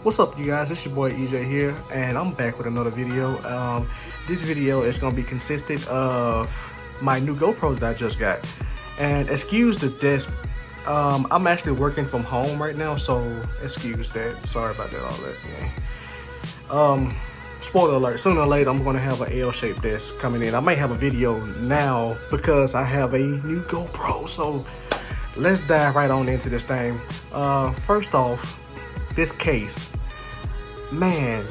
What's up, you guys? It's your boy EJ here, and I'm back with another video. This video is going to be consisted of my new GoPro that I just got. And excuse the desk. I'm actually working from home right now, so excuse that. Sorry about that, all that. Yeah. Spoiler alert, sooner or later I'm going to have an L-shaped desk coming in. I might have a video now because I have a new GoPro, so let's dive right on into this thing. First off, this case, man,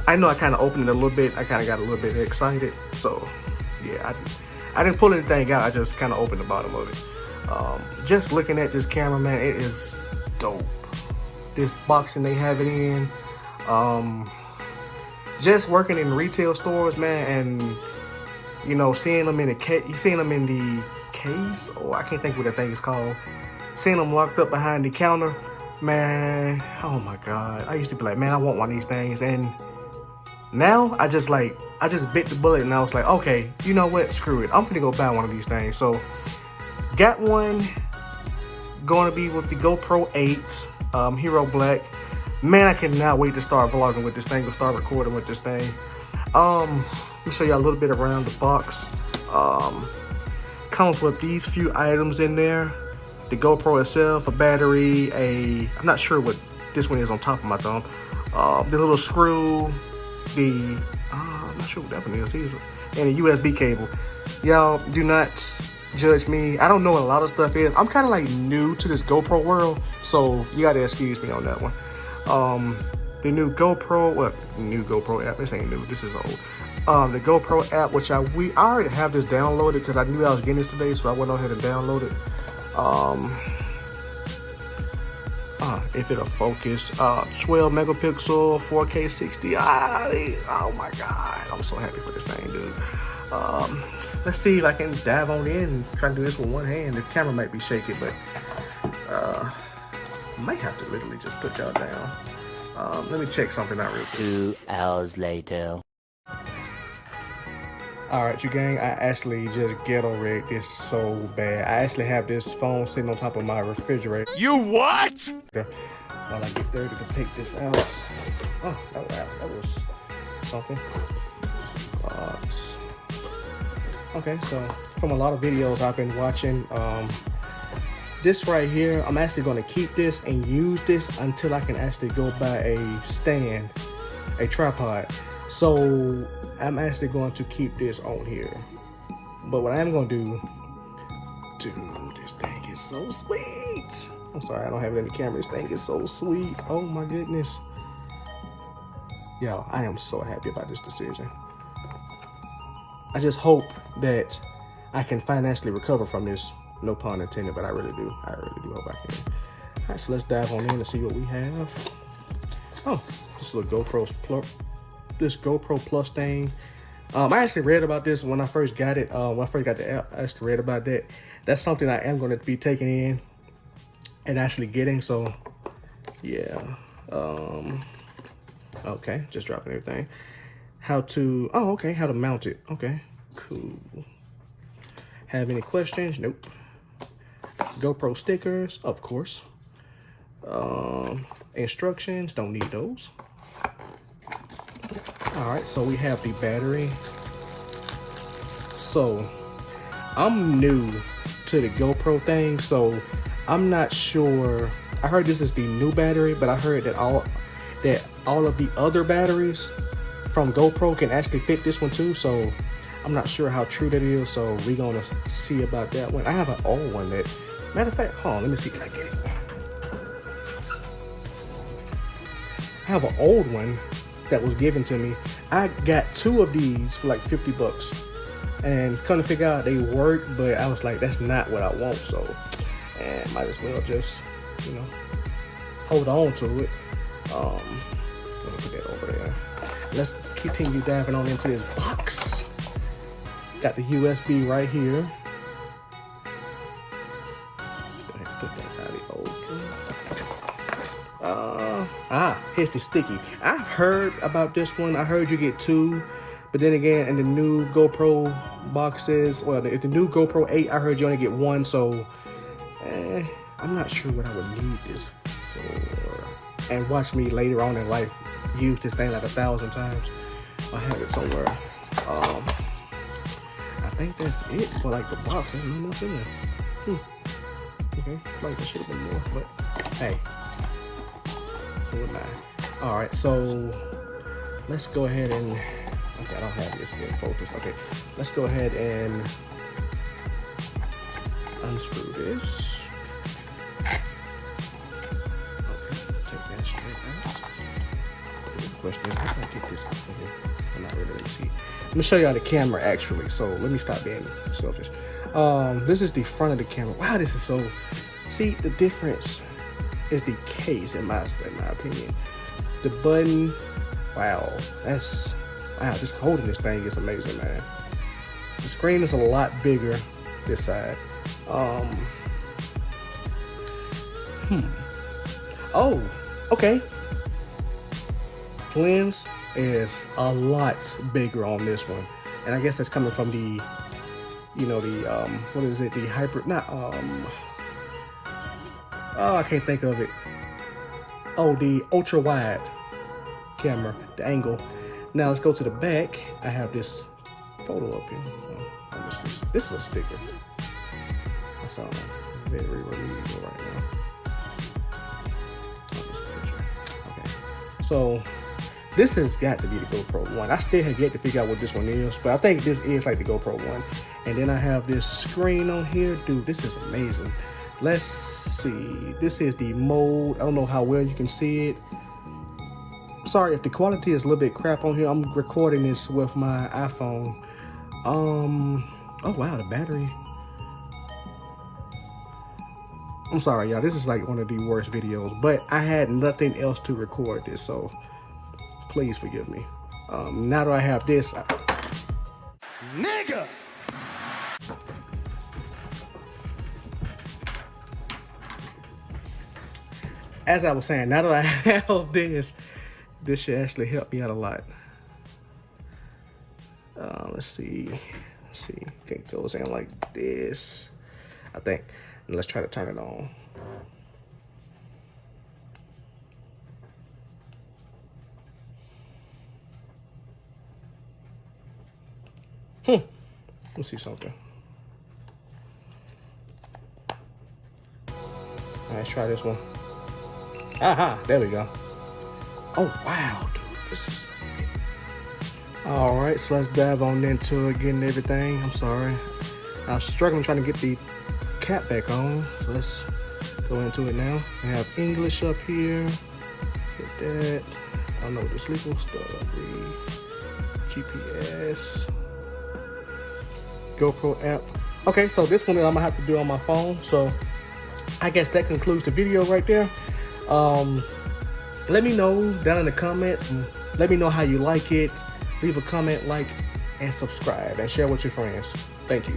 I know I kind of opened it a little bit. I kind of got a little bit excited, so yeah, I didn't pull anything out. I just kind of opened the bottom of it. Just looking at this camera, man, it is dope. This boxing they have it in, just working in retail stores, man, and you know, seeing them in the case, oh, I can't think what that thing is called. Seeing them locked up behind the counter, man, oh my God. I used to be like, man, I want one of these things. And now I just bit the bullet and I was like, okay, you know what? Screw it. I'm gonna go buy one of these things. So got one, gonna be with the GoPro 8 Hero Black. Man, I cannot wait to start vlogging with this thing, to start recording with this thing. Let me show you a little bit around the box. Comes with these few items in there. The GoPro itself, a battery, I'm not sure what this one is on top of my thumb. The little screw, I'm not sure what that one is either. And a USB cable. Y'all, do not judge me. I don't know what a lot of stuff is. I'm kind of like new to this GoPro world, so you gotta excuse me on that one. The new GoPro, new GoPro app, this ain't new, this is old. The GoPro app, which I already have this downloaded because I knew I was getting this today, so I went on ahead and downloaded it. If it'll focus, 12 megapixel, 4K 60. Oh my God, I'm so happy for this thing, dude. Let's see if I can dive on in and try to do this with one hand. The camera might be shaky, but I might have to literally just put y'all down. Let me check something out real quick. 2 hours later. Alright, you gang, I actually just ghetto rigged this so bad. I actually have this phone sitting on top of my refrigerator. You what? While I get there to take this out. Oh, that was something. Okay, so from a lot of videos I've been watching, this right here, I'm actually going to keep this and use this until I can actually go buy a stand, a tripod. So I'm actually going to keep this on here. But what I am going to do, dude, this thing is so sweet. I'm sorry, I don't have it in the camera. This thing is so sweet. Oh my goodness. Yo, I am so happy about this decision. I just hope that I can financially recover from this. No pun intended, but I really do. I really do hope I can. All right, so let's dive on in and see what we have. Oh, this little this GoPro Plus thing. I actually read about this when I first got it. When I first got the app, I actually read about that. That's something I am going to be taking in and actually getting. So, yeah. Okay, just dropping everything. How to mount it. Okay, cool. Have any questions? Nope. GoPro stickers, of course. Instructions, don't need those. All right, so we have the battery. So I'm new to the GoPro thing, so I'm not sure. I heard this is the new battery, but I heard that all of the other batteries from GoPro can actually fit this one too. So I'm not sure how true that is. So we're gonna see about that one. I have an old one that, matter of fact, hold on, let me see, can I get it? I have an old one that was given to me. I got 2 of these for like 50 bucks. And come to figure out they work, but I was like, that's not what I want. So, and might as well just, you know, hold on to it. Let me put that over there. Let's continue diving on into this box. Got the USB right here. Go ahead and put that out of the old. Here's the sticky. I've heard about this one. I heard you get 2, but then again, in the new GoPro boxes, well, the new GoPro 8, I heard you only get 1. So I'm not sure what I would need this for. And watch me later on in life use this thing like 1,000 times. I have it somewhere. I think that's it for like the box. There's nothing else in there. Okay, like there should have been more, but hey, who am I? All right, so let's go ahead and, okay, I don't have this in focus. Okay, let's go ahead and unscrew this. Okay, take that straight out. The question is, how can I get this out of here? I'm not really, let me see. Let me show y'all the camera actually. So let me stop being selfish. This is the front of the camera. Wow, this is so, see, the difference is the case in my opinion. The button, wow, that's, wow, just holding this thing is amazing, man. The screen is a lot bigger this side. Oh, okay. Lens is a lot bigger on this one, and I guess that's coming from the, you know, the what is it, the hyper, not oh, I can't think of it. Oh, the ultra wide camera, the angle. Now let's go to the back. I have this photo up here. Oh, this is a sticker. That's all very removable right now. Okay, so this has got to be the GoPro 1. I still have yet to figure out what this one is, but I think this is like the GoPro 1. And then I have this screen on here. Dude, this is amazing. Let's see. This is the mode. I don't know how well you can see it. Sorry if the quality is a little bit crap on here. I'm recording this with my iPhone. Oh wow, the battery. I'm sorry, y'all. This is like one of the worst videos, but I had nothing else to record this, so please forgive me. Now that I have this, nigga. As I was saying, now that I have this should actually help me out a lot. Let's see. I think it goes in like this, I think. And let's try to turn it on. Let's see something. Let's try this one. Aha, there we go. Oh wow, dude, this is amazing. All right, so let's dive on into it, getting everything. I'm sorry, I was struggling trying to get the cap back on, so let's go into it now. I have English up here. Hit that. I don't know what this legal stuff. GPS. GoPro app. Okay, so this one I'm gonna have to do on my phone. So I guess that concludes the video right there. Let me know down in the comments and let me know how you like it. Leave a comment, like, and subscribe, and share with your friends. Thank you.